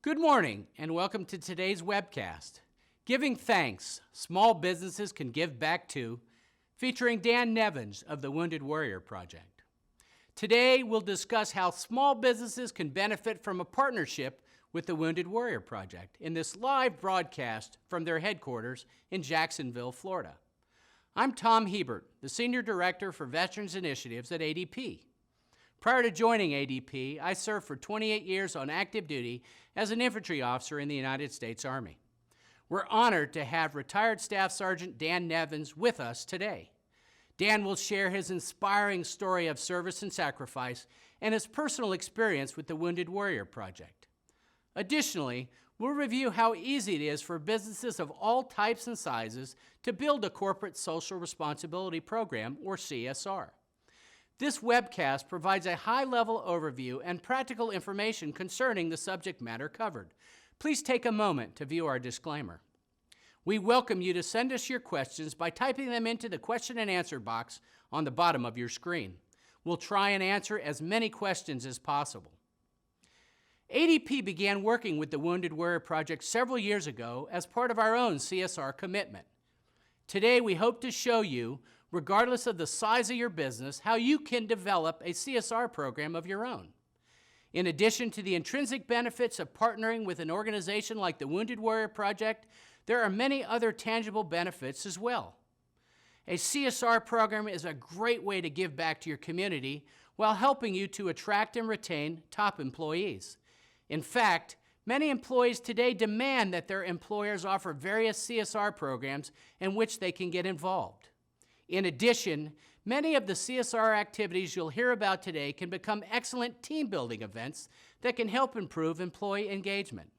Good morning and welcome to today's webcast, Giving Thanks, Small Businesses Can Give Back To, featuring Dan Nevins of the Wounded Warrior Project. Today we'll discuss how small businesses can benefit from a partnership with the Wounded Warrior Project in this live broadcast from their headquarters in Jacksonville, Florida. I'm Tom Hebert, the Senior Director for Veterans Initiatives at ADP. Prior to joining ADP, I served for 28 years on active duty as an infantry officer in the United States Army. We're honored to have retired Staff Sergeant Dan Nevins with us today. Dan will share his inspiring story of service and sacrifice and his personal experience with the Wounded Warrior Project. Additionally, we'll review how easy it is for businesses of all types and sizes to build a corporate social responsibility program, or CSR. This webcast provides a high-level overview and practical information concerning the subject matter covered. Please take a moment to view our disclaimer. We welcome you to send us your questions by typing them into the question and answer box on the bottom of your screen. We'll try and answer as many questions as possible. ADP began working with the Wounded Warrior Project several years ago as part of our own CSR commitment. Today, we hope to show you, regardless of the size of your business, how you can develop a CSR program of your own. In addition to the intrinsic benefits of partnering with an organization like the Wounded Warrior Project, there are many other tangible benefits as well. A CSR program is a great way to give back to your community while helping you to attract and retain top employees. In fact, many employees today demand that their employers offer various CSR programs in which they can get involved. In addition, many of the CSR activities you'll hear about today can become excellent team-building events that can help improve employee engagement.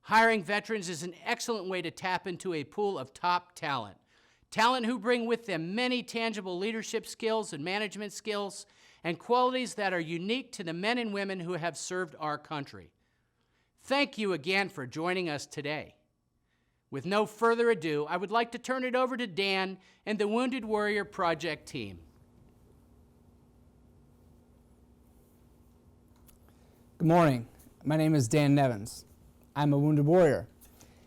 Hiring veterans is an excellent way to tap into a pool of top talent who bring with them many tangible leadership skills and management skills and qualities that are unique to the men and women who have served our country. Thank you again for joining us today. With no further ado, I would like to turn it over to Dan and the Wounded Warrior Project team. Good morning. My name is Dan Nevins. I'm a Wounded Warrior,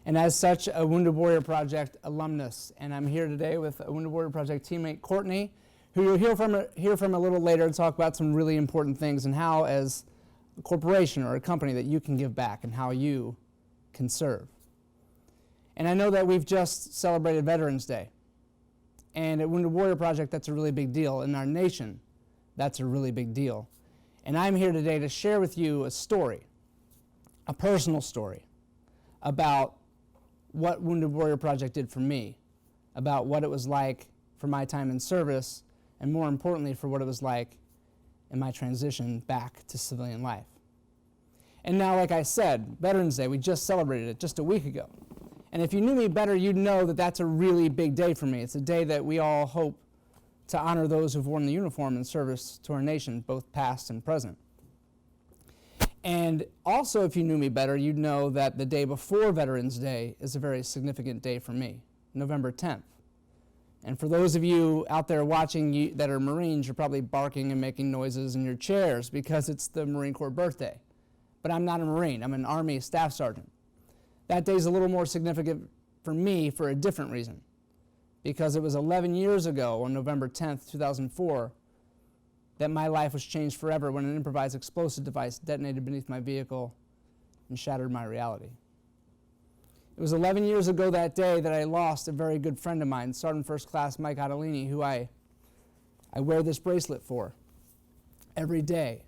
and as such, a Wounded Warrior Project alumnus. And I'm here today with a Wounded Warrior Project teammate, Courtney, who you'll hear from a little later to talk about some really important things and how, as a corporation or a company, that you can give back and how you can serve. And I know that we've just celebrated Veterans Day. And at Wounded Warrior Project, that's a really big deal. In our nation, that's a really big deal. And I'm here today to share with you a story, a personal story, about what Wounded Warrior Project did for me, about what it was like for my time in service, and more importantly, for what it was like in my transition back to civilian life. And now, like I said, Veterans Day, we just celebrated it just a week ago. And if you knew me better, you'd know that that's a really big day for me. It's a day that we all hope to honor those who've worn the uniform in service to our nation, both past and present. And also, if you knew me better, you'd know that the day before Veterans Day is a very significant day for me, November 10th. And for those of you out there watching that are Marines, you're probably barking and making noises in your chairs because it's the Marine Corps birthday. But I'm not a Marine. I'm an Army Staff Sergeant. That day's a little more significant for me for a different reason, because it was 11 years ago on November 10th, 2004, that my life was changed forever when an improvised explosive device detonated beneath my vehicle and shattered my reality. It was 11 years ago that day that I lost a very good friend of mine, Sergeant First Class Mike Adelini, who I wear this bracelet for every day,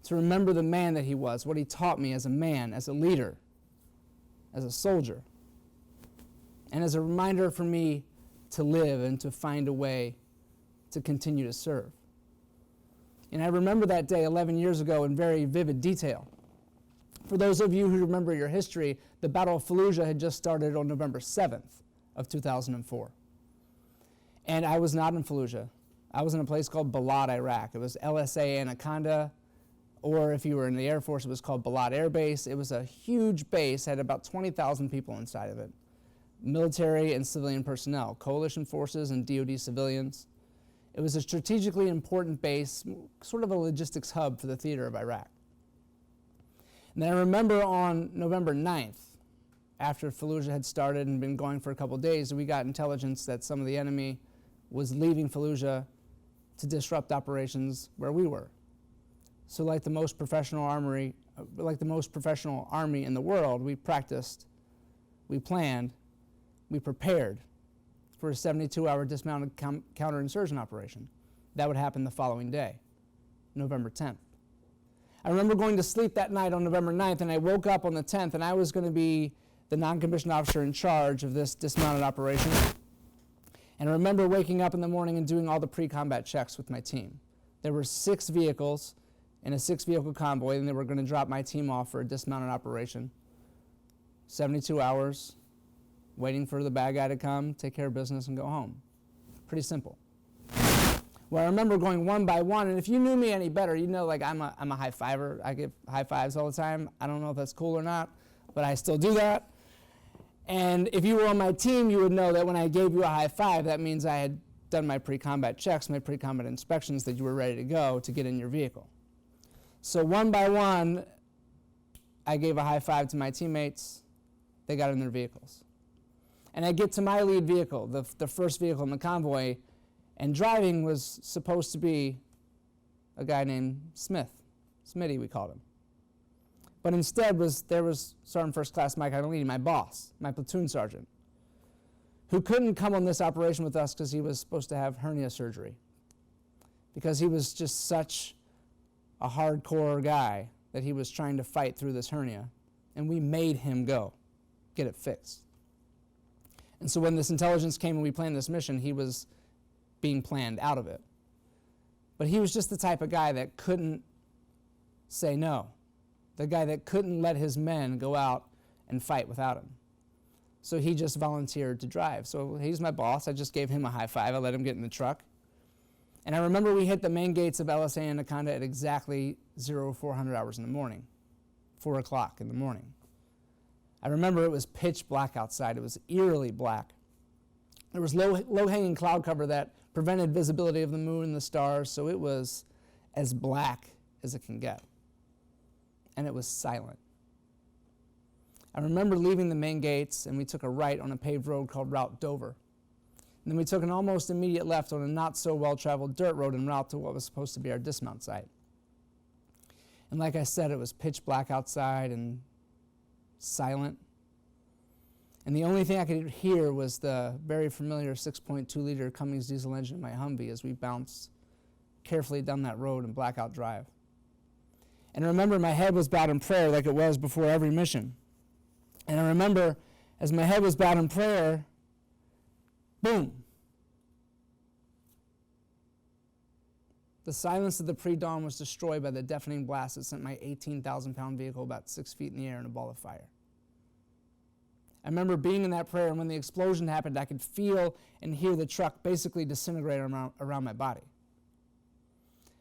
to remember the man that he was, what he taught me as a man, as a leader, as a soldier, and as a reminder for me to live and to find a way to continue to serve. And I remember that day 11 years ago in very vivid detail. For those of you who remember your history, the Battle of Fallujah had just started on November 7th of 2004. And I was not in Fallujah. I was in a place called Balad, Iraq. It was LSA Anaconda, or if you were in the Air Force, it was called Balad Air Base. It was a huge base, had about 20,000 people inside of it. Military and civilian personnel, coalition forces and DoD civilians. It was a strategically important base, sort of a logistics hub for the theater of Iraq. And then I remember on November 9th, after Fallujah had started and been going for a couple days, we got intelligence that some of the enemy was leaving Fallujah to disrupt operations where we were. So like the most professional army in the world, we practiced, we planned, we prepared for a 72-hour dismounted counterinsurgent operation. That would happen the following day, November 10th. I remember going to sleep that night on November 9th, and I woke up on the 10th, and I was going to be the non-commissioned officer in charge of this dismounted operation. And I remember waking up in the morning and doing all the pre-combat checks with my team. There were 6 vehicles in a 6-vehicle convoy, and they were going to drop my team off for a dismounted operation. 72 hours, waiting for the bad guy to come, take care of business, and go home. Pretty simple. Well, I remember going one by one, and if you knew me any better, you know like I'm a high fiver. I give high fives all the time. I don't know if that's cool or not, but I still do that. And if you were on my team, you would know that when I gave you a high five, that means I had done my pre-combat checks, my pre-combat inspections, that you were ready to go to get in your vehicle. So one by one, I gave a high five to my teammates. They got in their vehicles. And I get to my lead vehicle, the first vehicle in the convoy, and driving was supposed to be a guy named Smith. Smitty, we called him. But instead there was Sergeant First Class Mike Agnolini, my boss, my platoon sergeant, who couldn't come on this operation with us because he was supposed to have hernia surgery. Because he was just such a hardcore guy that he was trying to fight through this hernia. And we made him go, get it fixed. And so when this intelligence came and we planned this mission, he was being planned out of it. But he was just the type of guy that couldn't say no. The guy that couldn't let his men go out and fight without him. So he just volunteered to drive. So he's my boss. I just gave him a high five. I let him get in the truck. And I remember we hit the main gates of LSA Anaconda at exactly 0400 hours in the morning, 4 o'clock in the morning. I remember it was pitch black outside. It was eerily black. There was low-hanging cloud cover that prevented visibility of the moon and the stars, so it was as black as it can get. And it was silent. I remember leaving the main gates, and we took a right on a paved road called Route Dover. And then we took an almost immediate left on a not-so-well-traveled dirt road en route to what was supposed to be our dismount site. And like I said, it was pitch black outside and silent. And the only thing I could hear was the very familiar 6.2-liter Cummins diesel engine in my Humvee as we bounced carefully down that road in Blackout Drive. And I remember my head was bowed in prayer like it was before every mission. And I remember as my head was bowed in prayer, boom. The silence of the pre-dawn was destroyed by the deafening blast that sent my 18,000-pound vehicle about 6 feet in the air in a ball of fire. I remember being in that prayer, and when the explosion happened, I could feel and hear the truck basically disintegrate around my body.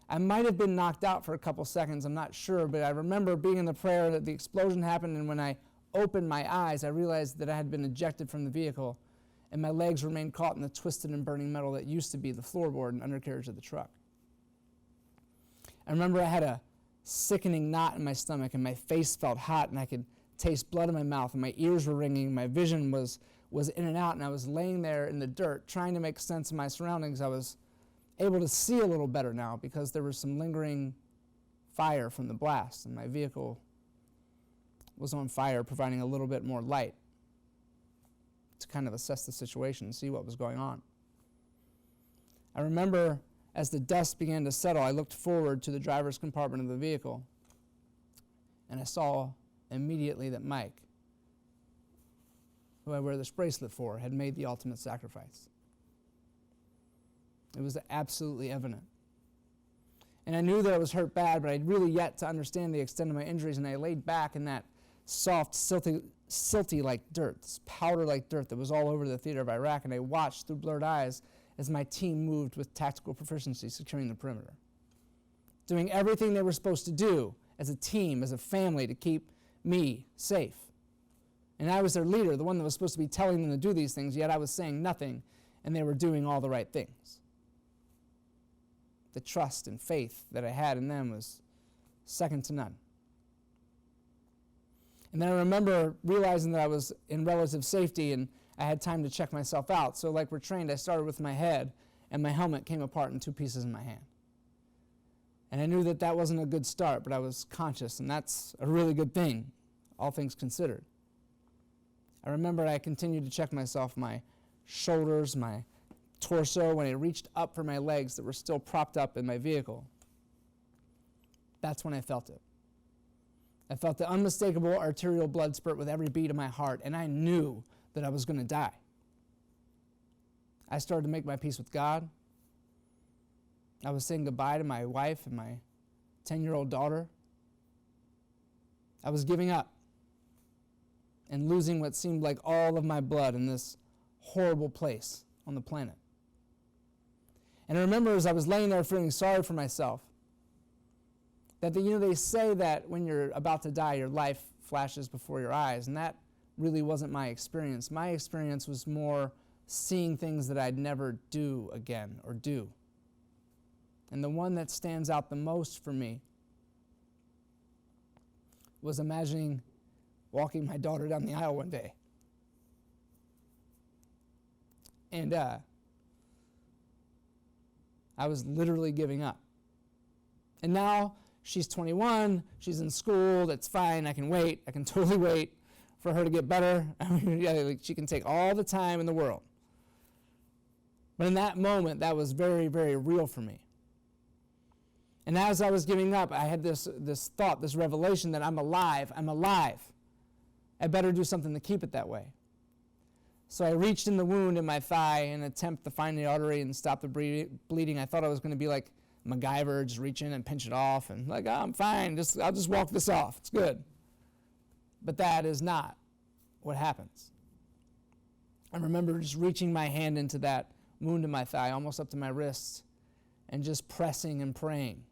I might have been knocked out for a couple seconds, I'm not sure, but I remember being in the prayer that the explosion happened, and when I opened my eyes, I realized that I had been ejected from the vehicle, and my legs remained caught in the twisted and burning metal that used to be the floorboard and undercarriage of the truck. I remember I had a sickening knot in my stomach, and my face felt hot, and I could taste blood in my mouth, and my ears were ringing, my vision was in and out, and I was laying there in the dirt trying to make sense of my surroundings. I was able to see a little better now because there was some lingering fire from the blast, and my vehicle was on fire, providing a little bit more light to kind of assess the situation and see what was going on. I remember as the dust began to settle, I looked forward to the driver's compartment of the vehicle, and I saw immediately that Mike, who I wear this bracelet for, had made the ultimate sacrifice. It was absolutely evident. And I knew that I was hurt bad, but I'd really yet to understand the extent of my injuries, and I laid back in that soft, silty-like dirt, this powder-like dirt that was all over the theater of Iraq, and I watched through blurred eyes as my team moved with tactical proficiency, securing the perimeter, doing everything they were supposed to do as a team, as a family, to keep me safe. And I was their leader, the one that was supposed to be telling them to do these things, yet I was saying nothing, and they were doing all the right things. The trust and faith that I had in them was second to none. And then I remember realizing that I was in relative safety and I had time to check myself out. So like we're trained, I started with my head, and my helmet came apart in two pieces in my hand. And I knew that that wasn't a good start, but I was conscious, and that's a really good thing, all things considered. I remember I continued to check myself, my shoulders, my torso, when I reached up for my legs that were still propped up in my vehicle. That's when I felt it. I felt the unmistakable arterial blood spurt with every beat of my heart, and I knew that I was going to die. I started to make my peace with God. I was saying goodbye to my wife and my 10-year-old daughter. I was giving up and losing what seemed like all of my blood in this horrible place on the planet. And I remember as I was laying there feeling sorry for myself, that they say that when you're about to die, your life flashes before your eyes, and that really wasn't my experience. My experience was more seeing things that I'd never do again or do. And the one that stands out the most for me was imagining walking my daughter down the aisle one day. And I was literally giving up. And now she's 21, she's in school, that's fine, I can wait, I can totally wait for her to get better. I mean, she can take all the time in the world. But in that moment, that was very, very real for me. And as I was giving up, I had this thought, this revelation that I'm alive. I better do something to keep it that way. So I reached in the wound in my thigh in an attempt to find the artery and stop the bleeding. I thought I was going to be like MacGyver, just reach in and pinch it off, and like, oh, I'm fine, I'll just walk this off, it's good. But that is not what happens. I remember just reaching my hand into that wound in my thigh, almost up to my wrists, and just pressing and praying.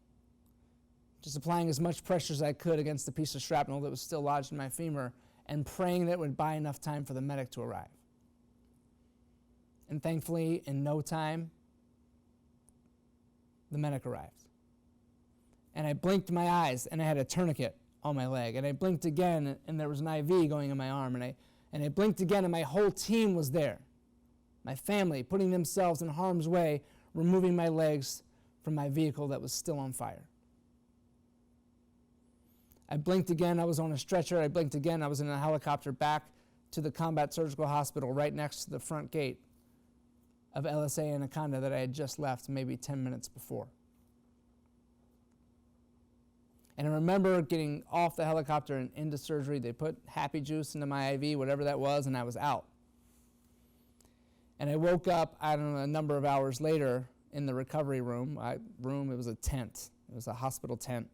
Just applying as much pressure as I could against the piece of shrapnel that was still lodged in my femur, and praying that it would buy enough time for the medic to arrive. And thankfully, in no time, the medic arrived. And I blinked my eyes, and I had a tourniquet on my leg. And I blinked again, and there was an IV going in my arm. And I blinked again, and my whole team was there. My family, putting themselves in harm's way, removing my legs from my vehicle that was still on fire. I blinked again, I was on a stretcher. I blinked again, I was in a helicopter back to the Combat Surgical Hospital right next to the front gate of LSA Anaconda that I had just left maybe 10 minutes before. And I remember getting off the helicopter and into surgery. They put happy juice into my IV, whatever that was, and I was out. And I woke up, I don't know, a number of hours later in the recovery room. It was a tent. It was a hospital tent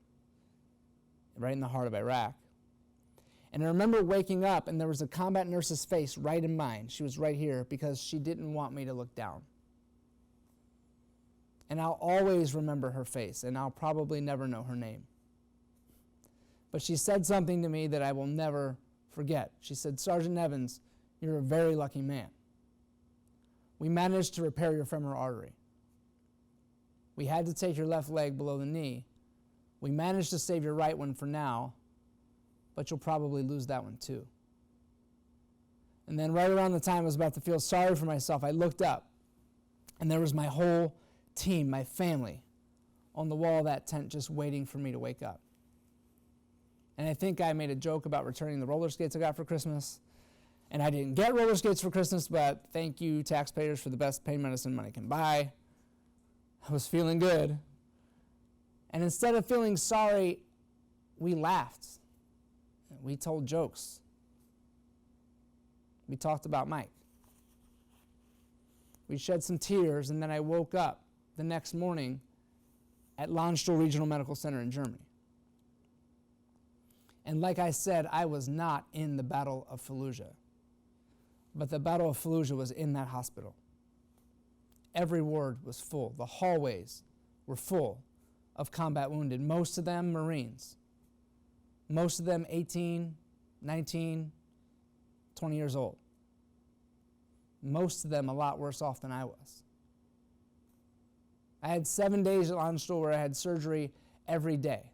right in the heart of Iraq. And I remember waking up, and there was a combat nurse's face right in mine. She was right here because she didn't want me to look down. And I'll always remember her face, and I'll probably never know her name. But she said something to me that I will never forget. She said, "Sergeant Evans, you're a very lucky man. We managed to repair your femoral artery. We had to take your left leg below the knee. We managed to save your right one for now, but you'll probably lose that one too." And then right around the time I was about to feel sorry for myself, I looked up, and there was my whole team, my family, on the wall of that tent just waiting for me to wake up. And I think I made a joke about returning the roller skates I got for Christmas. And I didn't get roller skates for Christmas, but thank you, taxpayers, for the best pain medicine money can buy. I was feeling good. And instead of feeling sorry, we laughed. We told jokes. We talked about Mike. We shed some tears, and then I woke up the next morning at Landstuhl Regional Medical Center in Germany. And like I said, I was not in the Battle of Fallujah. But the Battle of Fallujah was in that hospital. Every ward was full. The hallways were full of combat wounded, most of them Marines. Most of them 18, 19, 20 years old. Most of them a lot worse off than I was. I had 7 days at Landstuhl where I had surgery every day.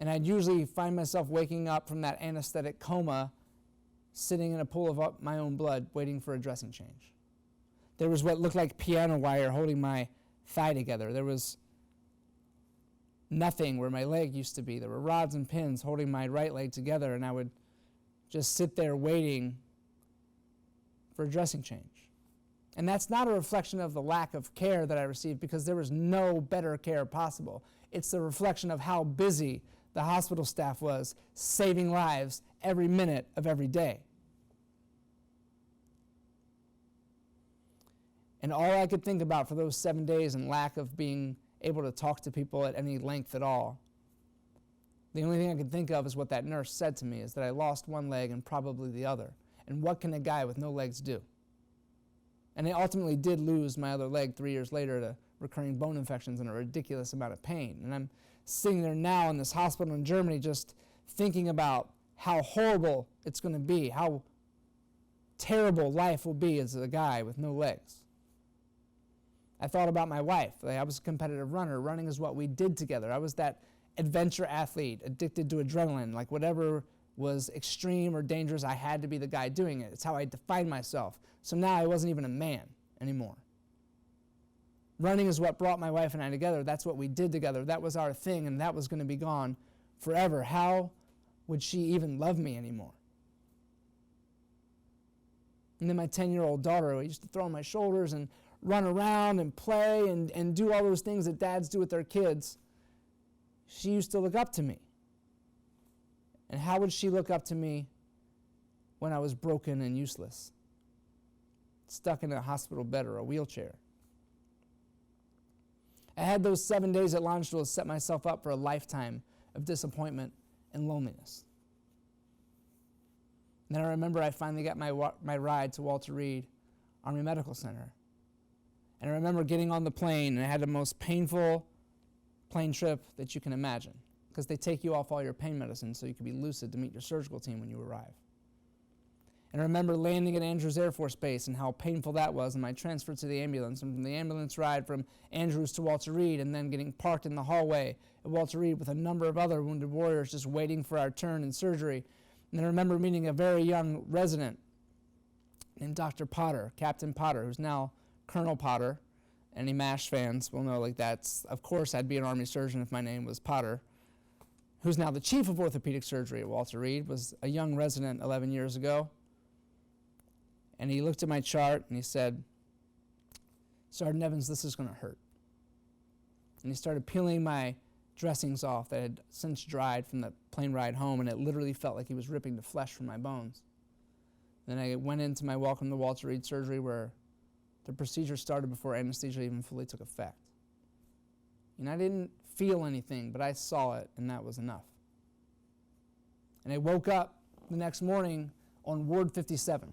And I'd usually find myself waking up from that anesthetic coma, sitting in a pool of my own blood, waiting for a dressing change. There was what looked like piano wire holding my thigh together. There was nothing where my leg used to be. There were rods and pins holding my right leg together, and I would just sit there waiting for a dressing change. And that's not a reflection of the lack of care that I received, because there was no better care possible. It's the reflection of how busy the hospital staff was saving lives every minute of every day. And all I could think about for those 7 days, and lack of being able to talk to people at any length at all, the only thing I could think of is what that nurse said to me, is that I lost one leg and probably the other. And what can a guy with no legs do? And I ultimately did lose my other leg 3 years later to recurring bone infections and a ridiculous amount of pain. And I'm sitting there now in this hospital in Germany just thinking about how horrible it's going to be, how terrible life will be as a guy with no legs. I thought about my wife. I was a competitive runner. Running is what we did together. I was that adventure athlete, addicted to adrenaline. Like whatever was extreme or dangerous, I had to be the guy doing it. It's how I defined myself. So now I wasn't even a man anymore. Running is what brought my wife and I together. That's what we did together. That was our thing, and that was going to be gone forever. How would she even love me anymore? And then my 10-year-old daughter, who I used to throw on my shoulders and run around and play and do all those things that dads do with their kids, she used to look up to me. And how would she look up to me when I was broken and useless, stuck in a hospital bed or a wheelchair? I had those 7 days at Landstuhl to set myself up for a lifetime of disappointment and loneliness. And then I remember I finally got my ride to Walter Reed Army Medical Center. And I remember getting on the plane, and I had the most painful plane trip that you can imagine, because they take you off all your pain medicine so you can be lucid to meet your surgical team when you arrive. And I remember landing at Andrews Air Force Base and how painful that was, and my transfer to the ambulance, and from the ambulance ride from Andrews to Walter Reed, and then getting parked in the hallway at Walter Reed with a number of other wounded warriors just waiting for our turn in surgery. And then I remember meeting a very young resident named Dr. Potter, Captain Potter, who's now Colonel Potter. Any MASH fans will know, like, that's, of course, I'd be an Army surgeon if my name was Potter, who's now the chief of orthopedic surgery at Walter Reed, was a young resident 11 years ago. And he looked at my chart and he said, "Sergeant Evans, this is going to hurt." And he started peeling my dressings off that had since dried from the plane ride home, and it literally felt like he was ripping the flesh from my bones. Then I went into my welcome to Walter Reed surgery, where the procedure started before anesthesia even fully took effect. And I didn't feel anything, but I saw it, and that was enough. And I woke up the next morning on Ward 57,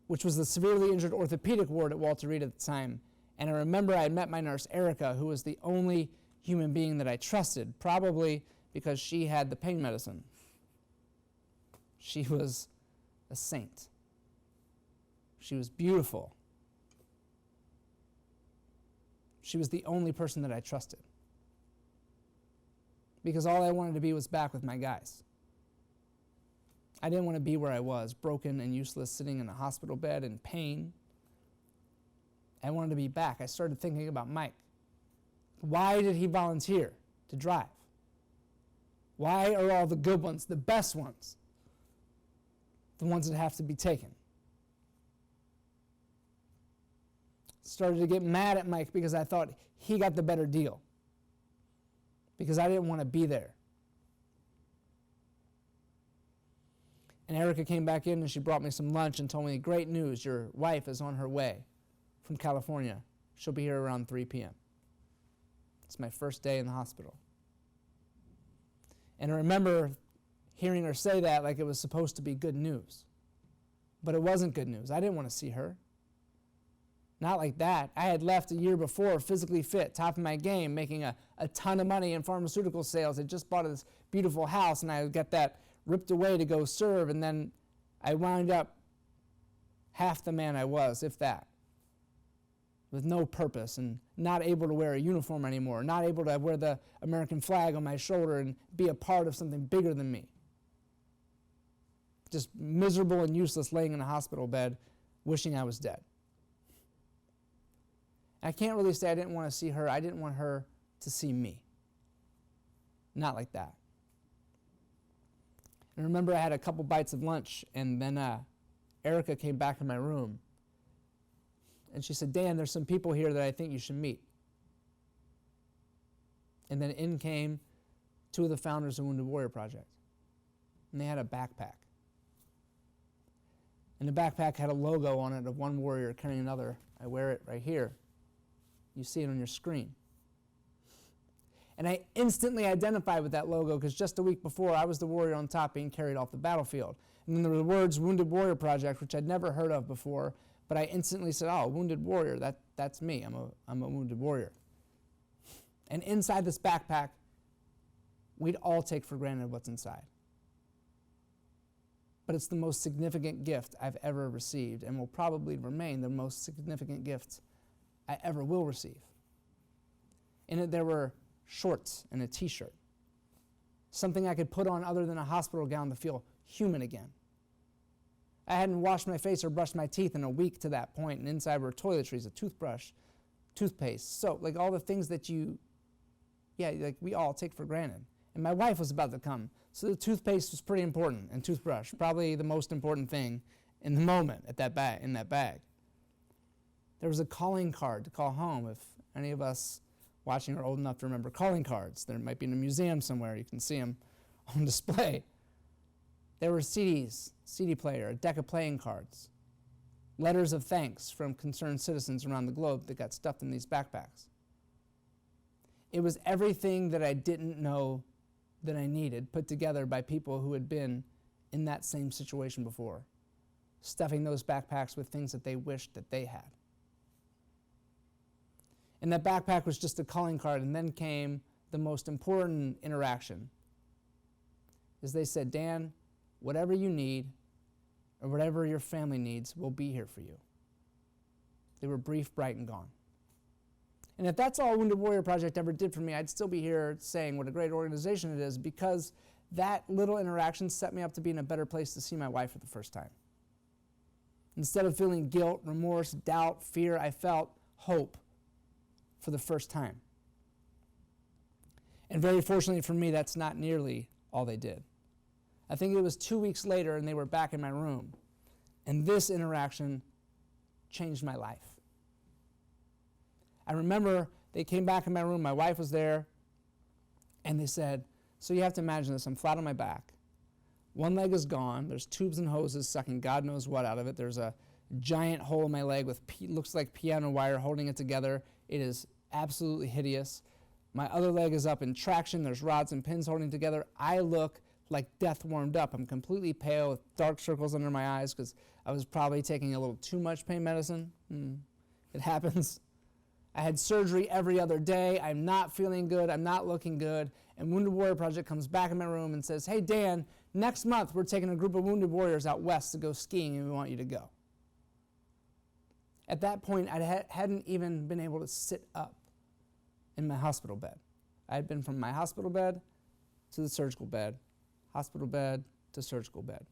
which was the severely injured orthopedic ward at Walter Reed at the time. And I remember I had met my nurse, Erica, who was the only human being that I trusted, probably because she had the pain medicine. She was a saint. She was beautiful. She was the only person that I trusted, because all I wanted to be was back with my guys. I didn't want to be where I was, broken and useless, sitting in a hospital bed in pain. I wanted to be back. I started thinking about Mike. Why did he volunteer to drive? Why are all the good ones, the best ones, the ones that have to be taken? Started to get mad at Mike because I thought he got the better deal, because I didn't want to be there. And Erica came back in and she brought me some lunch and told me, "Great news, your wife is on her way from California. She'll be here around 3 p.m. It's my first day in the hospital. And I remember hearing her say that like it was supposed to be good news. But it wasn't good news. I didn't want to see her. Not like that. I had left a year before, physically fit, top of my game, making a ton of money in pharmaceutical sales. I just bought this beautiful house, and I got that ripped away to go serve, and then I wound up half the man I was, if that. with no purpose and not able to wear a uniform anymore, not able to wear the American flag on my shoulder and be a part of something bigger than me. Just miserable and useless laying in a hospital bed wishing I was dead. I can't really say I didn't want to see her. I didn't want her to see me. Not like that. And remember, I had a couple bites of lunch, and then Erica came back in my room. And she said, Dan, there's some people here that I think you should meet. And then in came two of the founders of Wounded Warrior Project. And they had a backpack. And the backpack had a logo on it of one warrior carrying another. I wear it right here. You see it on your screen. And I instantly identified with that logo because just a week before, I was the warrior on top being carried off the battlefield. And then there were the words Wounded Warrior Project, which I'd never heard of before, but I instantly said, oh, Wounded Warrior, that's me. I'm a wounded warrior. And inside this backpack, we'd all take for granted what's inside. But it's the most significant gift I've ever received and will probably remain the most significant gift I ever will receive. In it, there were shorts and a t-shirt. Something I could put on other than a hospital gown to feel human again. I hadn't washed my face or brushed my teeth in a week to that point, and inside were toiletries, a toothbrush, toothpaste, soap, like all the things that we all take for granted. And my wife was about to come, so the toothpaste was pretty important, and toothbrush, probably the most important thing in the moment in that bag. There was a calling card to call home if any of us watching are old enough to remember calling cards. There might be in a museum somewhere. You can see them on display. There were CDs, CD player, a deck of playing cards, letters of thanks from concerned citizens around the globe that got stuffed in these backpacks. It was everything that I didn't know that I needed, put together by people who had been in that same situation before, stuffing those backpacks with things that they wished that they had. And that backpack was just a calling card, and then came the most important interaction. As they said, Dan, whatever you need, or whatever your family needs, we'll be here for you. They were brief, bright, and gone. And if that's all Wounded Warrior Project ever did for me, I'd still be here saying what a great organization it is, because that little interaction set me up to be in a better place to see my wife for the first time. Instead of feeling guilt, remorse, doubt, fear, I felt hope for the first time. And very fortunately for me, that's not nearly all they did. I think it was 2 weeks later and they were back in my room. And this interaction changed my life. I remember they came back in my room, my wife was there, and they said, so you have to imagine this, I'm flat on my back. One leg is gone, there's tubes and hoses sucking God knows what out of it. There's a giant hole in my leg with looks like piano wire holding it together. It is absolutely hideous. My other leg is up in traction. There's rods and pins holding together. I look like death warmed up. I'm completely pale with dark circles under my eyes because I was probably taking a little too much pain medicine. It happens. I had surgery every other day. I'm not feeling good. I'm not looking good. And Wounded Warrior Project comes back in my room and says, hey, Dan, next month we're taking a group of wounded warriors out west to go skiing and we want you to go. At that point, I hadn't even been able to sit up in my hospital bed. I had been from my hospital bed to the surgical bed, hospital bed to surgical bed.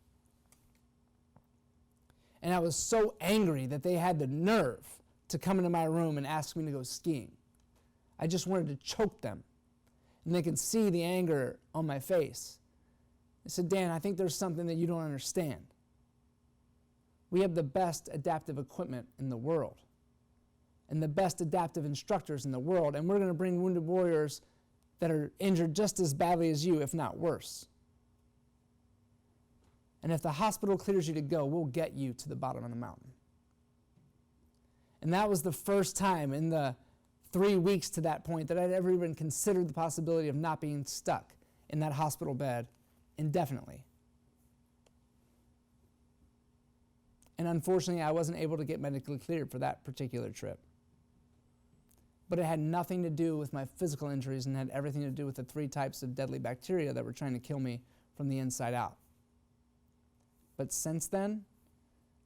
And I was so angry that they had the nerve to come into my room and ask me to go skiing. I just wanted to choke them. And they could see the anger on my face. I said, Dan, I think there's something that you don't understand. We have the best adaptive equipment in the world and the best adaptive instructors in the world, and we're going to bring wounded warriors that are injured just as badly as you, if not worse. And if the hospital clears you to go, we'll get you to the bottom of the mountain. And that was the first time in the 3 weeks to that point that I'd ever even considered the possibility of not being stuck in that hospital bed indefinitely. And unfortunately, I wasn't able to get medically cleared for that particular trip. But it had nothing to do with my physical injuries and had everything to do with the 3 types of deadly bacteria that were trying to kill me from the inside out. But since then,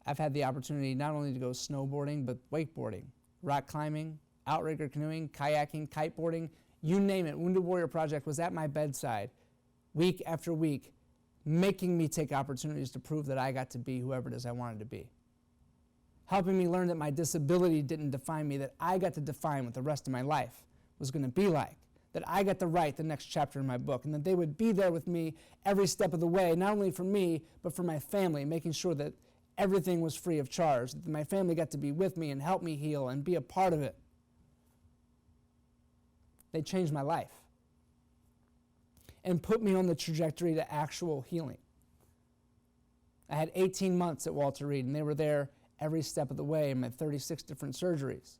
I've had the opportunity not only to go snowboarding, but wakeboarding, rock climbing, outrigger canoeing, kayaking, kiteboarding, you name it. Wounded Warrior Project was at my bedside week after week, making me take opportunities to prove that I got to be whoever it is I wanted to be. Helping me learn that my disability didn't define me, that I got to define what the rest of my life was going to be like, that I got to write the next chapter in my book, and that they would be there with me every step of the way, not only for me, but for my family, making sure that everything was free of charge, that my family got to be with me and help me heal and be a part of it. They changed my life and put me on the trajectory to actual healing. I had 18 months at Walter Reed, and they were there every step of the way in my 36 different surgeries.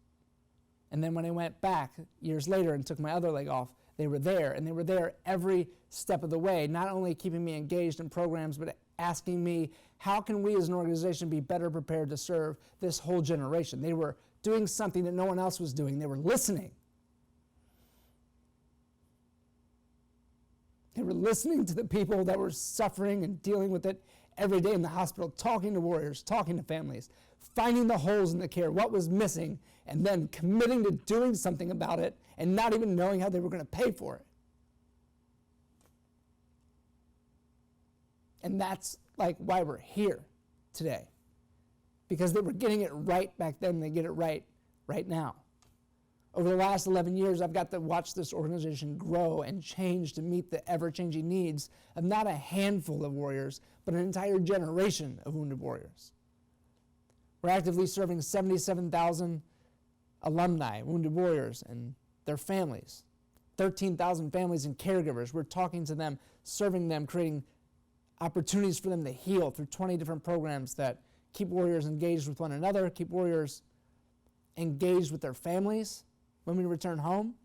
And then when I went back years later and took my other leg off, they were there, and they were there every step of the way, not only keeping me engaged in programs, but asking me, how can we as an organization be better prepared to serve this whole generation? They were doing something that no one else was doing. They were listening. They were listening to the people that were suffering and dealing with it every day in the hospital, talking to warriors, talking to families, finding the holes in the care, what was missing, and then committing to doing something about it and not even knowing how they were going to pay for it. And that's like why we're here today. Because they were getting it right back then, they get it right now. Over the last 11 years, I've got to watch this organization grow and change to meet the ever-changing needs of not a handful of warriors, but an entire generation of wounded warriors. We're actively serving 77,000 alumni, wounded warriors, and their families. 13,000 families and caregivers. We're talking to them, serving them, creating opportunities for them to heal through 20 different programs that keep warriors engaged with one another, keep warriors engaged with their families when we return home,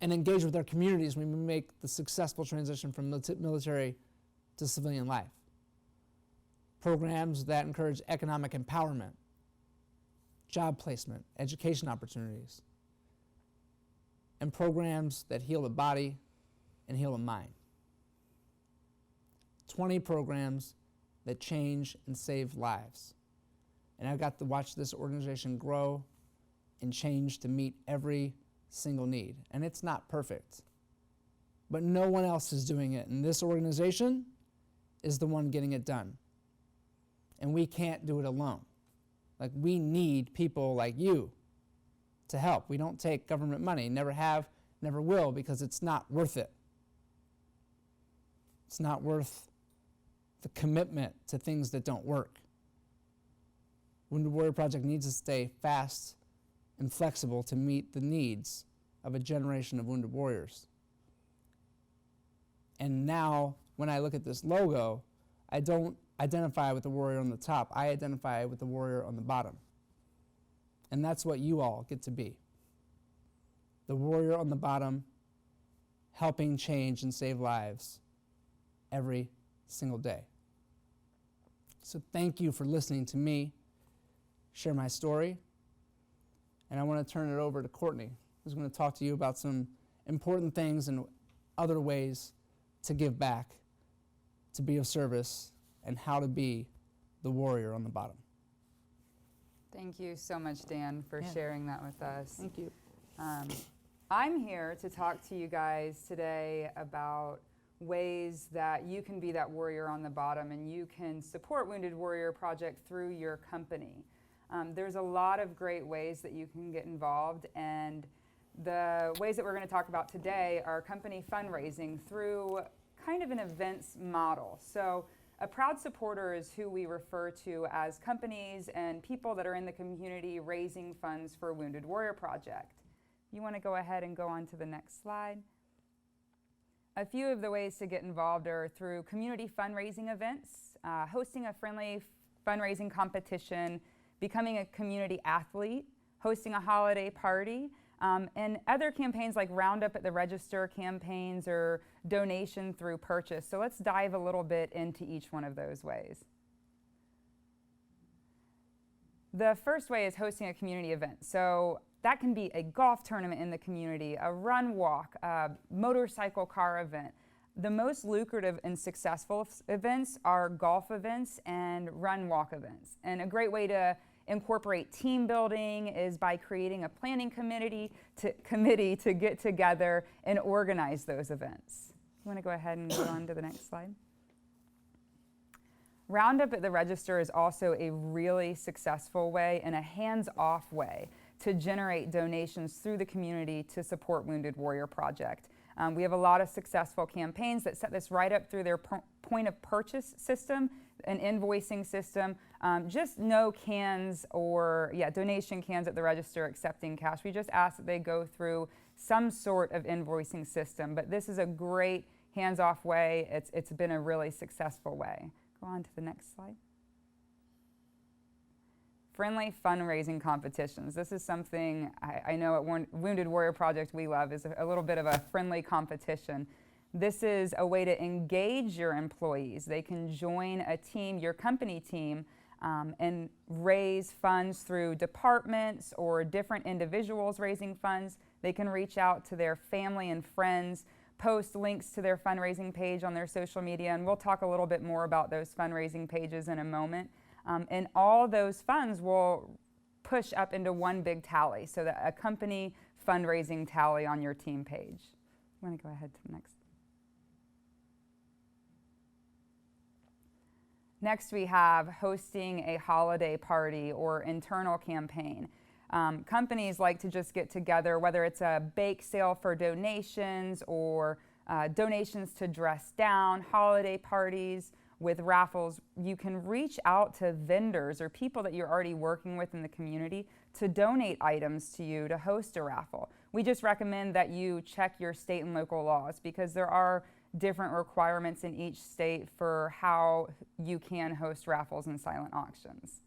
and engage with our communities when we make the successful transition from military to civilian life. Programs that encourage economic empowerment, job placement, education opportunities, and programs that heal the body and heal the mind. 20 programs that change and save lives. And I got to watch this organization grow and change to meet every single need. And it's not perfect, but no one else is doing it. And this organization is the one getting it done. And we can't do it alone. Like, we need people like you to help. We don't take government money, never have, never will, because it's not worth it. It's not worth the commitment to things that don't work. Wounded Warrior Project needs to stay fast and flexible to meet the needs of a generation of wounded warriors. And now, when I look at this logo, I don't identify with the warrior on the top. I identify with the warrior on the bottom. And that's what you all get to be. The warrior on the bottom, helping change and save lives every single day. So thank you for listening to me share my story. And I want to turn it over to Courtney, who's going to talk to you about some important things and other ways to give back, to be of service, and how to be the warrior on the bottom. Thank you so much, Dan, for sharing that with us. Thank you. I'm here to talk to you guys today about ways that you can be that warrior on the bottom and you can support Wounded Warrior Project through your company. There's a lot of great ways that you can get involved, and the ways that we're going to talk about today are company fundraising through kind of an events model. So a proud supporter is who we refer to as companies and people that are in the community raising funds for Wounded Warrior Project. You want to go ahead and go on to the next slide. A few of the ways to get involved are through community fundraising events, hosting a friendly fundraising competition, becoming a community athlete, hosting a holiday party, and other campaigns like Roundup at the Register campaigns or donation through purchase. So let's dive a little bit into each one of those ways. The first way is hosting a community event. So that can be a golf tournament in the community, a run walk, a motorcycle car event. The most lucrative and successful events are golf events and run walk events. And a great way to incorporate team building is by creating a planning committee to get together and organize those events. You want to go ahead and go on to the next slide? Roundup at the Register is also a really successful way and a hands-off way to generate donations through the community to support Wounded Warrior Project. We have a lot of successful campaigns that set this right up through their point of purchase system, an invoicing system, just no cans or donation cans at the register accepting cash. We just ask that they go through some sort of invoicing system, but this is a great hands-off way. It's been a really successful way. Go on to the next slide. Friendly fundraising competitions. This is something I know at Wounded Warrior Project we love, is a little bit of a friendly competition. This is a way to engage your employees. They can join a team, your company team, and raise funds through departments or different individuals raising funds. They can reach out to their family and friends, post links to their fundraising page on their social media, and we'll talk a little bit more about those fundraising pages in a moment. And all those funds will push up into one big tally, so that a company fundraising tally on your team page. I'm going to go ahead to the next. Next, we have hosting a holiday party or internal campaign. Companies like to just get together, whether it's a bake sale for donations or donations to dress down, holiday parties with raffles. You can reach out to vendors or people that you're already working with in the community to donate items to you to host a raffle. We just recommend that you check your state and local laws, because there are different requirements in each state for how you can host raffles and silent auctions.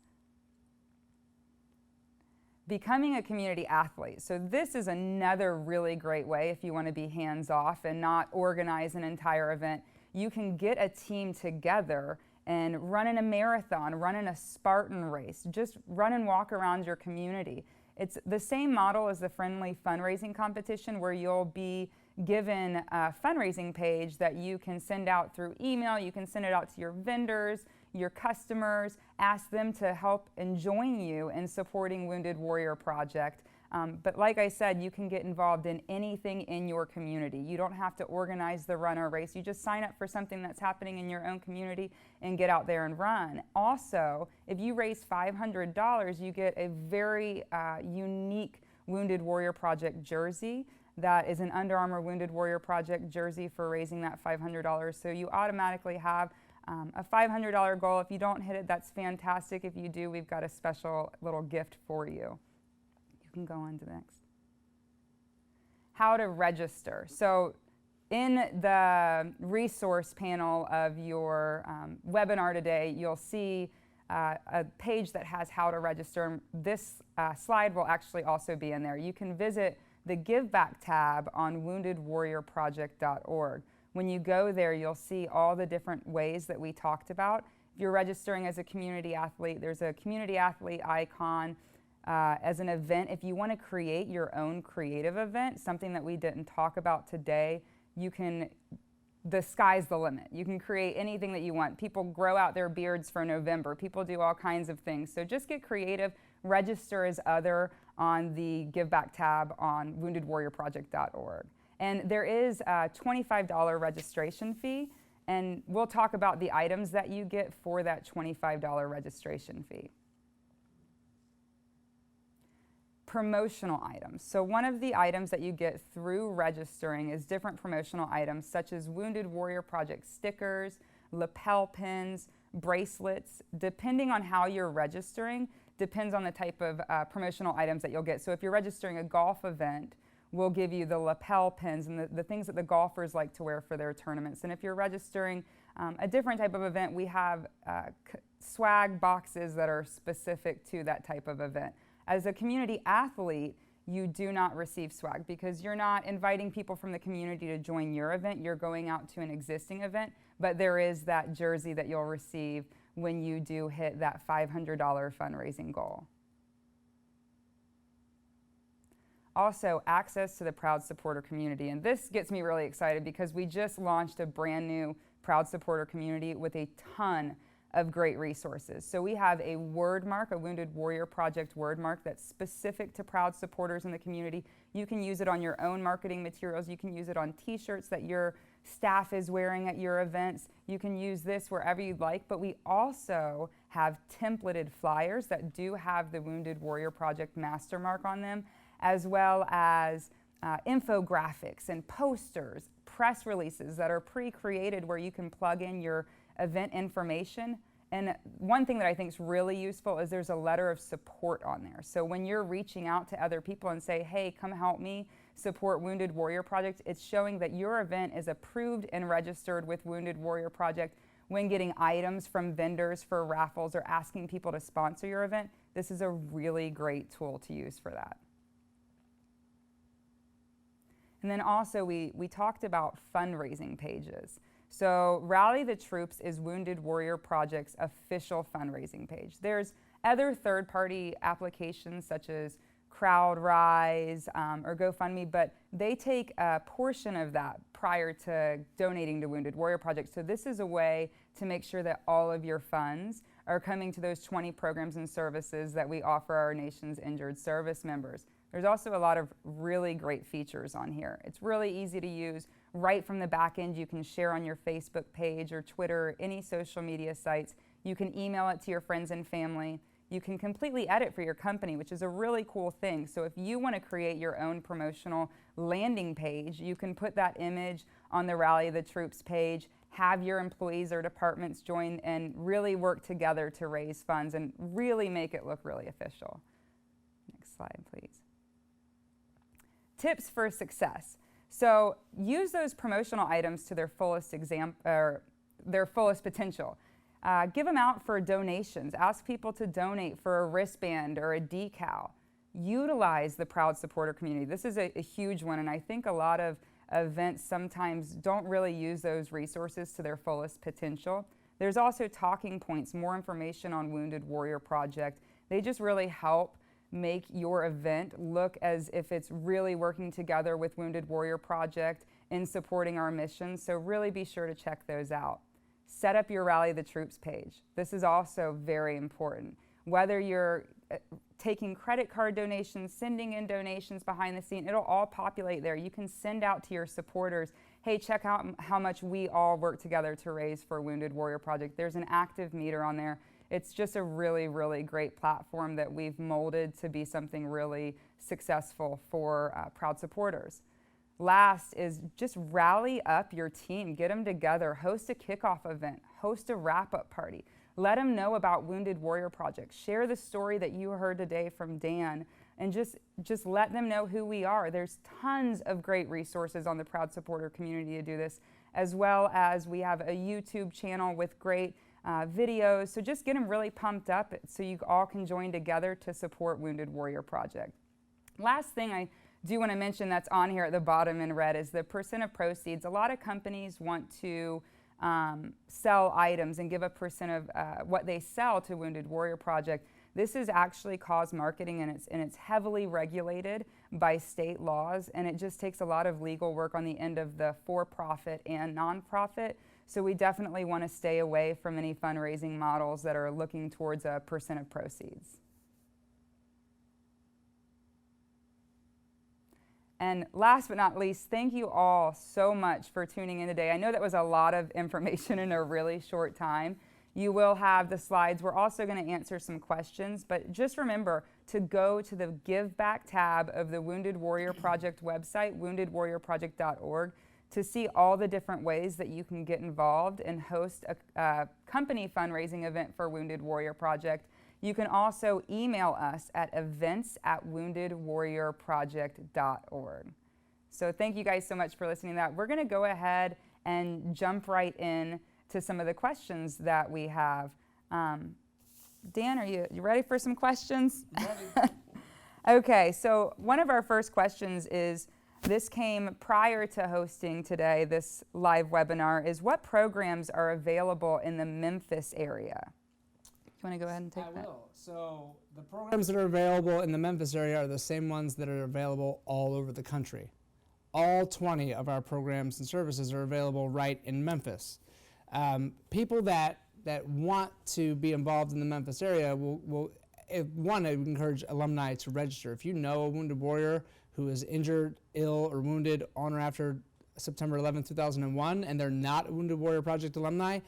Becoming a community athlete. So this is another really great way if you want to be hands-off and not organize an entire event. You can get a team together and run in a marathon, run in a Spartan race, just run and walk around your community. It's the same model as the friendly fundraising competition, where you'll be given a fundraising page that you can send out through email. You can send it out to your vendors, your customers, ask them to help and join you in supporting Wounded Warrior Project. But like I said, you can get involved in anything in your community. You don't have to organize the run or race. You just sign up for something that's happening in your own community and get out there and run. Also, if you raise $500, you get a very unique Wounded Warrior Project jersey. That is an Under Armour Wounded Warrior Project jersey for raising that $500. So you automatically have a $500 goal. If you don't hit it, that's fantastic. If you do, we've got a special little gift for you. You can go on to the next. How to register. So in the resource panel of your webinar today, you'll see a page that has how to register. This slide will actually also be in there. You can visit the Give Back tab on woundedwarriorproject.org. When you go there, you'll see all the different ways that we talked about. If you're registering as a community athlete, there's a community athlete icon as an event. If you want to create your own creative event, something that we didn't talk about today, you can, the sky's the limit. You can create anything that you want. People grow out their beards for November. People do all kinds of things. So just get creative. Register as other on the Give Back tab on woundedwarriorproject.org. And there is a $25 registration fee, and we'll talk about the items that you get for that $25 registration fee. Promotional items. So one of the items that you get through registering is different promotional items, such as Wounded Warrior Project stickers, lapel pins, bracelets. Depending on how you're registering, depends on the type of promotional items that you'll get. So if you're registering a golf event, we'll give you the lapel pins and the things that the golfers like to wear for their tournaments. And if you're registering a different type of event, we have swag boxes that are specific to that type of event. As a community athlete, you do not receive swag because you're not inviting people from the community to join your event. You're going out to an existing event, but there is that jersey that you'll receive when you do hit that $500 fundraising goal. Also, access to the Proud Supporter community. And this gets me really excited because we just launched a brand new Proud Supporter community with a ton of great resources. So we have a word mark, a Wounded Warrior Project word mark that's specific to proud supporters in the community. You can use it on your own marketing materials. You can use it on t-shirts that your staff is wearing at your events. You can use this wherever you'd like, but we also have templated flyers that do have the Wounded Warrior Project master mark on them, as well as infographics and posters, press releases that are pre-created where you can plug in your event information. And one thing that I think is really useful is there's a letter of support on there. So when you're reaching out to other people and say, hey, come help me support Wounded Warrior Project, it's showing that your event is approved and registered with Wounded Warrior Project. When getting items from vendors for raffles or asking people to sponsor your event, this is a really great tool to use for that. And then also we talked about fundraising pages. So Rally the Troops is Wounded Warrior Project's official fundraising page. There's other third-party applications such as CrowdRise or GoFundMe, but they take a portion of that prior to donating to Wounded Warrior Project. So this is a way to make sure that all of your funds are coming to those 20 programs and services that we offer our nation's injured service members. There's also a lot of really great features on here. It's really easy to use. Right from the back end, you can share on your Facebook page or Twitter, any social media sites. You can email it to your friends and family. You can completely edit for your company, which is a really cool thing. So if you want to create your own promotional landing page, you can put that image on the Rally the Troops page, have your employees or departments join and really work together to raise funds and really make it look really official. Next slide, please. Tips for success. So use those promotional items to their fullest potential. Give them out for donations. Ask people to donate for a wristband or a decal. Utilize the proud supporter community. This is a huge one, and I think a lot of events sometimes don't really use those resources to their fullest potential. There's also talking points, more information on Wounded Warrior Project. They just really help make your event look as if it's really working together with Wounded Warrior Project in supporting our mission. So really be sure to check those out. Set up your Rally the Troops page. This is also very important. Whether you're taking credit card donations, sending in donations behind the scene, it'll all populate there. You can send out to your supporters, hey, check out how much we all work together to raise for Wounded Warrior Project. There's an active meter on there. It's just a really, really great platform that we've molded to be something really successful for proud supporters. Last is just rally up your team. Get them together. Host a kickoff event. Host a wrap-up party. Let them know about Wounded Warrior Project. Share the story that you heard today from Dan, and just let them know who we are. There's tons of great resources on the proud supporter community to do this, as well as we have a YouTube channel with great videos. So just get them really pumped up so you all can join together to support Wounded Warrior Project. Last thing I do want to mention that's on here at the bottom in red is the percent of proceeds. A lot of companies want to sell items and give a percent of what they sell to Wounded Warrior Project. This is actually cause marketing, and it's heavily regulated by state laws, and it just takes a lot of legal work on the end of the for-profit and nonprofit. So we definitely want to stay away from any fundraising models that are looking towards a percent of proceeds. And last but not least, thank you all so much for tuning in today. I know that was a lot of information in a really short time. You will have the slides. We're also going to answer some questions, but just remember to go to the Give Back tab of the Wounded Warrior Project website, woundedwarriorproject.org, to see all the different ways that you can get involved and host a company fundraising event for Wounded Warrior Project. You can also email us at events@woundedwarriorproject.org. So thank you guys so much for listening to that. We're going to go ahead and jump right in to some of the questions that we have. Dan, are you ready for some questions? Ready. Okay, so one of our first questions is, this came prior to hosting today, this live webinar, is what programs are available in the Memphis area? You want to go ahead and take that? I will. So the programs that are available in the Memphis area are the same ones that are available all over the country. All 20 of our programs and services are available right in Memphis. People that that want to be involved in the Memphis area I would encourage alumni to register. If you know a wounded warrior who is injured, ill, or wounded on or after September 11, 2001, and they're not a Wounded Warrior Project alumni,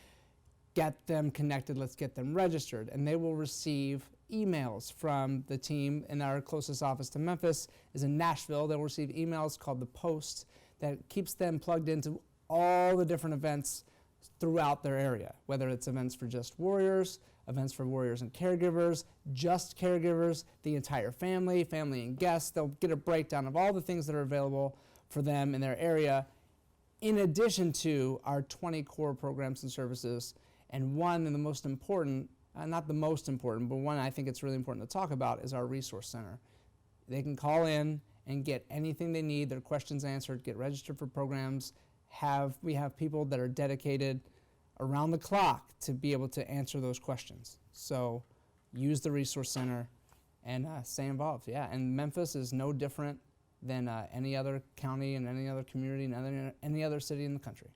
get them connected. Let's get them registered. And they will receive emails from the team, and our closest office to Memphis is in Nashville. They'll receive emails called The Post that keeps them plugged into all the different events throughout their area, whether it's events for just warriors, events for warriors and caregivers, just caregivers, the entire family and guests. They'll get a breakdown of all the things that are available for them in their area, in addition to our 20 core programs and services. And one, and the most important, not the most important, but one I think it's really important to talk about, is our resource center. They can call in and get anything they need, their questions answered, get registered for programs. We have people that are dedicated around the clock to be able to answer those questions. So use the resource center and stay involved. Yeah, and Memphis is no different than any other county and any other community and any other city in the country.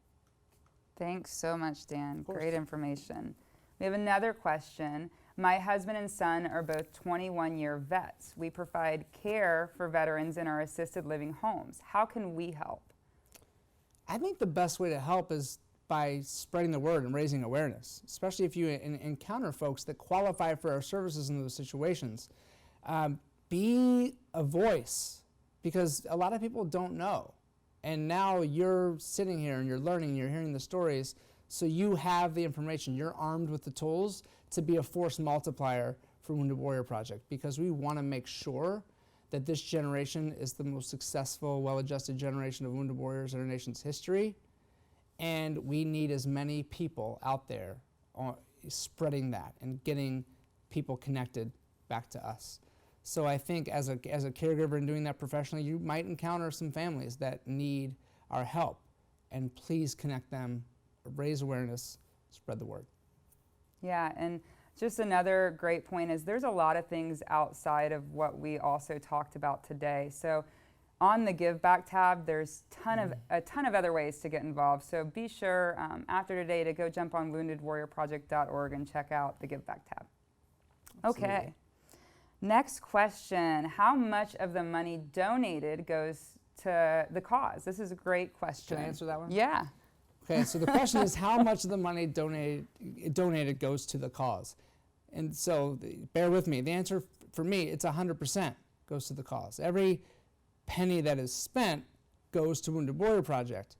Thanks so much, Dan. Great information. We have another question. My husband and son are both 21-year vets. We provide care for veterans in our assisted living homes. How can we help? I think the best way to help is by spreading the word and raising awareness, especially if you encounter folks that qualify for our services in those situations. Be a voice, because a lot of people don't know. And now you're sitting here and you're learning, you're hearing the stories, so you have the information. You're armed with the tools to be a force multiplier for Wounded Warrior Project, because we want to make sure that this generation is the most successful, well-adjusted generation of Wounded Warriors in our nation's history. And we need as many people out there spreading that and getting people connected back to us. So I think as a caregiver and doing that professionally, you might encounter some families that need our help. And please connect them, raise awareness, spread the word. Yeah, and just another great point is there's a lot of things outside of what we also talked about today. So on the Give Back tab, there's a ton of other ways to get involved. So be sure after today to go jump on woundedwarriorproject.org and check out the Give Back tab. Absolutely. Okay. Next question. How much of the money donated goes to the cause? This is a great question. Can I answer that one? Yeah. Okay, so the question is how much of the money donated goes to the cause? And so bear with me. The answer for me, it's 100% goes to the cause. Every penny that is spent goes to Wounded Warrior Project.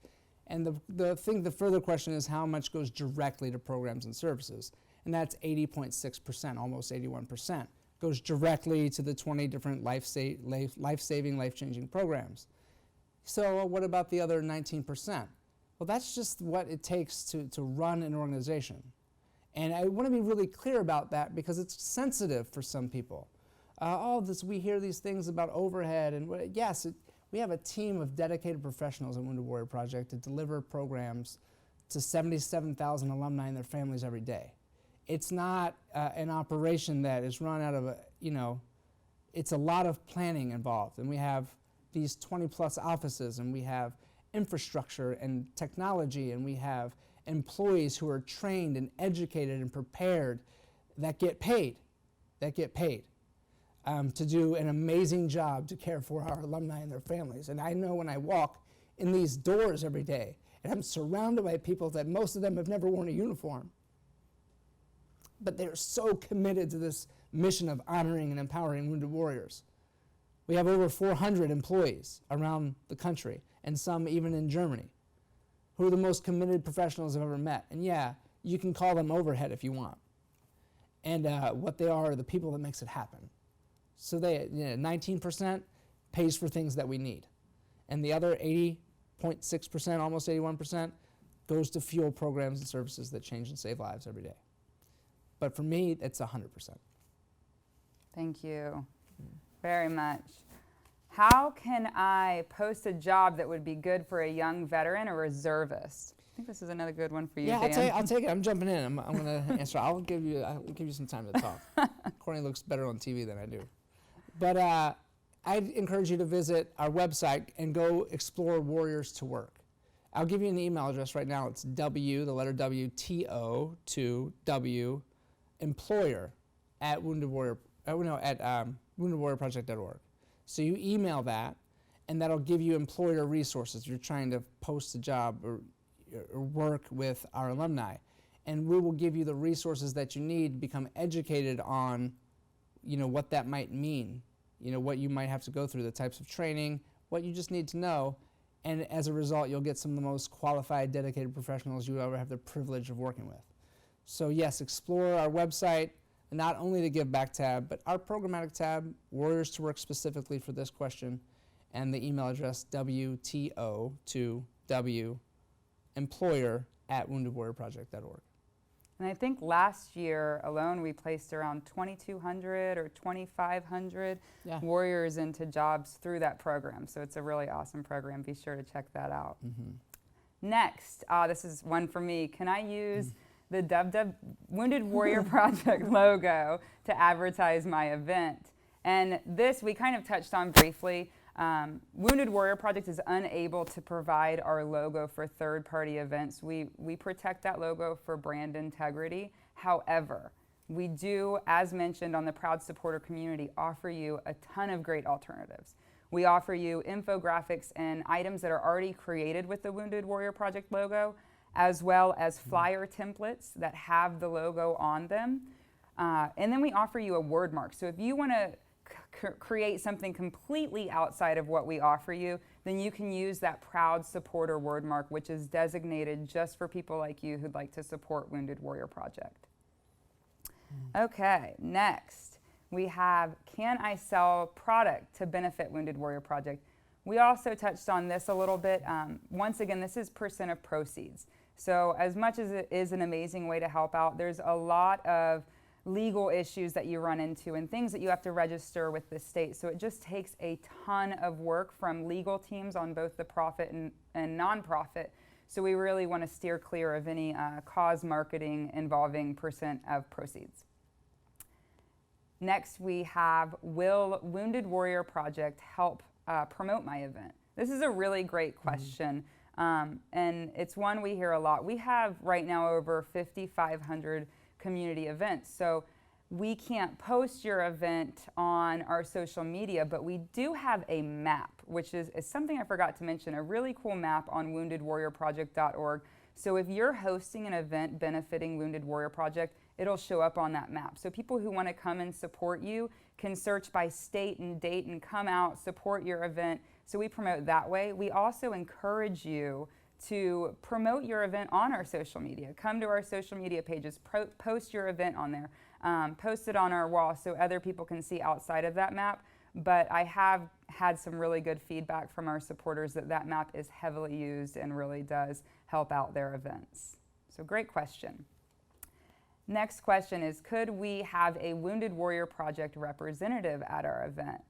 And the further question is how much goes directly to programs and services. And that's 80.6%, almost 81%. Goes directly to the 20 different life-saving, life-changing programs. So what about the other 19%? Well, that's just what it takes to run an organization. And I want to be really clear about that because it's sensitive for some people. We hear these things about overhead, and yes, we have a team of dedicated professionals at Wounded Warrior Project to deliver programs to 77,000 alumni and their families every day. It's not an operation that is run out of it's a lot of planning involved, and we have these 20 plus offices, and we have infrastructure and technology, and we have employees who are trained and educated and prepared that get paid to do an amazing job to care for our alumni and their families. And I know when I walk in these doors every day, and I'm surrounded by people that most of them have never worn a uniform, but they're so committed to this mission of honoring and empowering wounded warriors. We have over 400 employees around the country, and some even in Germany, who are the most committed professionals I've ever met. And yeah, you can call them overhead if you want. And what they are the people that makes it happen. So 19% pays for things that we need. And the other 80.6%, almost 81%, goes to fuel programs and services that change and save lives every day. But for me, it's 100%. Thank you very much. How can I post a job that would be good for a young veteran or reservist? I think this is another good one for you, Dan. Yeah, I'll take it. I'm jumping in. I'm going to answer. I'll give you some time to talk. Courtney looks better on TV than I do. But I'd encourage you to visit our website and go explore Warriors to Work. I'll give you an email address right now. It's W, the letter W, T-O, to W, employer at woundedwarriorproject.org. So you email that, and that'll give you employer resources if you're trying to post a job or work with our alumni. And we will give you the resources that you need to become educated on, what that might mean, what you might have to go through, the types of training, what you just need to know. And as a result, you'll get some of the most qualified, dedicated professionals you ever have the privilege of working with. So yes, explore our website, not only the Give Back tab, but our programmatic tab, Warriors to Work specifically for this question, and the email address WTO to W, employer at woundedwarriorproject.org. And I think last year alone we placed around 2,200 or 2,500 warriors into jobs through that program. So it's a really awesome program. Be sure to check that out. Next, this is one for me. Can I use the Wounded Warrior Project logo to advertise my event? And this we kind of touched on briefly. Wounded Warrior Project is unable to provide our logo for third-party events. We protect that logo for brand integrity. However, we do, as mentioned on the Proud Supporter community, offer you a ton of great alternatives. We offer you infographics and items that are already created with the Wounded Warrior Project logo, as well as flyer templates that have the logo on them. And then we offer you a word mark. So if you want to create something completely outside of what we offer you, then you can use that Proud Supporter word mark, which is designated just for people like you who'd like to support Wounded Warrior Project. Okay, next we have, can I sell product to benefit Wounded Warrior Project? We also touched on this a little bit. Once again, this is percent of proceeds. So as much as it is an amazing way to help out, there's a lot of legal issues that you run into and things that you have to register with the state. So it just takes a ton of work from legal teams on both the profit and nonprofit. So we really want to steer clear of any cause marketing involving percent of proceeds. Next, we have, will Wounded Warrior Project help promote my event? This is a really great question. And it's one we hear a lot. We have right now over 5,500 community events. So we can't post your event on our social media, but we do have a map, which is something I forgot to mention, a really cool map on woundedwarriorproject.org. So if you're hosting an event benefiting Wounded Warrior Project, it'll show up on that map. So people who want to come and support you can search by state and date and come out, support your event. So we promote that way. We also encourage you to promote your event on our social media. Come to our social media pages, post your event on there, post it on our wall so other people can see outside of that map. But I have had some really good feedback from our supporters that that map is heavily used and really does help out their events. So great question. Next question is, could we have a Wounded Warrior Project representative at our event?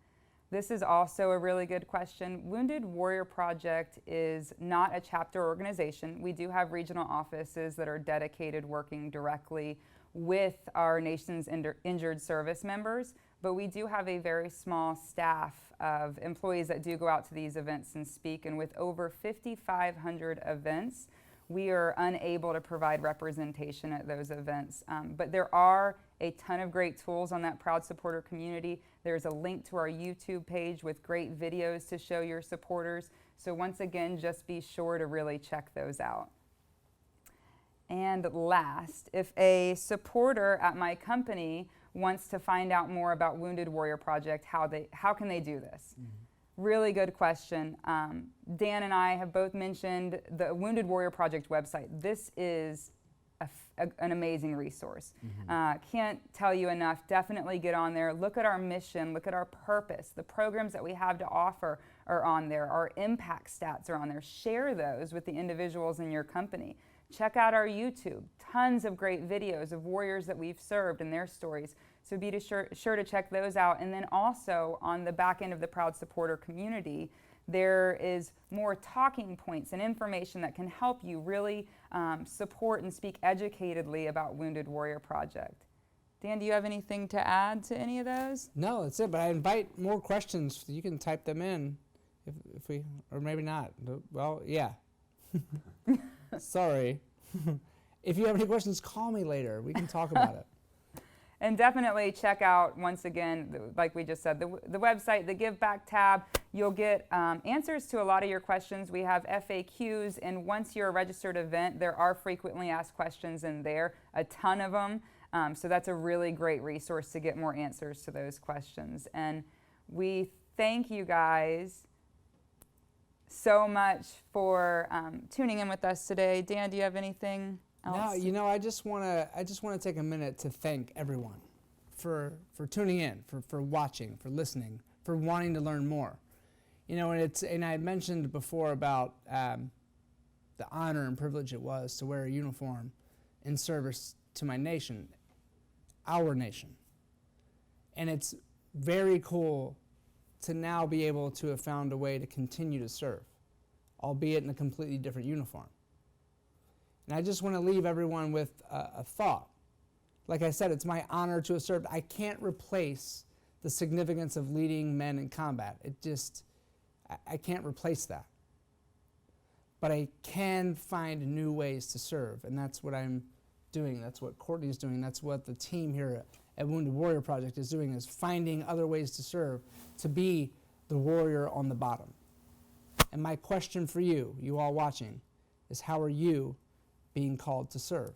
This is also a really good question. Wounded Warrior Project is not a chapter organization. We do have regional offices that are dedicated working directly with our nation's injured service members, but we do have a very small staff of employees that do go out to these events and speak, and with over 5,500 events, we are unable to provide representation at those events. But there are a ton of great tools on that Proud Supporter community. There's a link to our YouTube page with great videos to show your supporters. So once again, just be sure to really check those out. And last, if a supporter at my company wants to find out more about Wounded Warrior Project, how can they do this? Really good question. Dan and I have both mentioned the Wounded Warrior Project website. This is an amazing resource. Can't tell you enough. Definitely get on there. Look at our mission. Look at our purpose. The programs that we have to offer are on there. Our impact stats are on there. Share those with the individuals in your company. Check out our YouTube. Tons of great videos of warriors that we've served and their stories. So be sure to check those out. And then also on the back end of the Proud Supporter community, there is more talking points and information that can help you really support and speak educatedly about Wounded Warrior Project. Dan, do you have anything to add to any of those? No, that's it. But I invite more questions. You can type them in if we, or maybe not. Well, yeah. Sorry. If you have any questions, call me later. We can talk about it. And definitely check out, once again, like we just said, the website, the Give Back tab. You'll get answers to a lot of your questions. We have FAQs, and once you're a registered event, there are frequently asked questions in there, a ton of them. So that's a really great resource to get more answers to those questions. And we thank you guys so much for tuning in with us today. Dan, do you have anything else? No, I just want to take a minute to thank everyone for tuning in, for watching, for listening, for wanting to learn more. And I mentioned before about the honor and privilege it was to wear a uniform in service to my nation, our nation. And it's very cool to now be able to have found a way to continue to serve, albeit in a completely different uniform. And I just want to leave everyone with a thought. Like I said, it's my honor to have served. I can't replace the significance of leading men in combat. I can't replace that. But I can find new ways to serve, and that's what I'm doing. That's what Courtney's doing. That's what the team here at Wounded Warrior Project is doing, is finding other ways to serve, to be the warrior on the bottom. And my question for you all watching, is how are you being called to serve?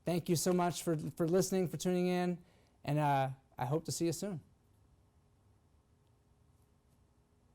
Thank you so much for listening, for tuning in, and I hope to see you soon.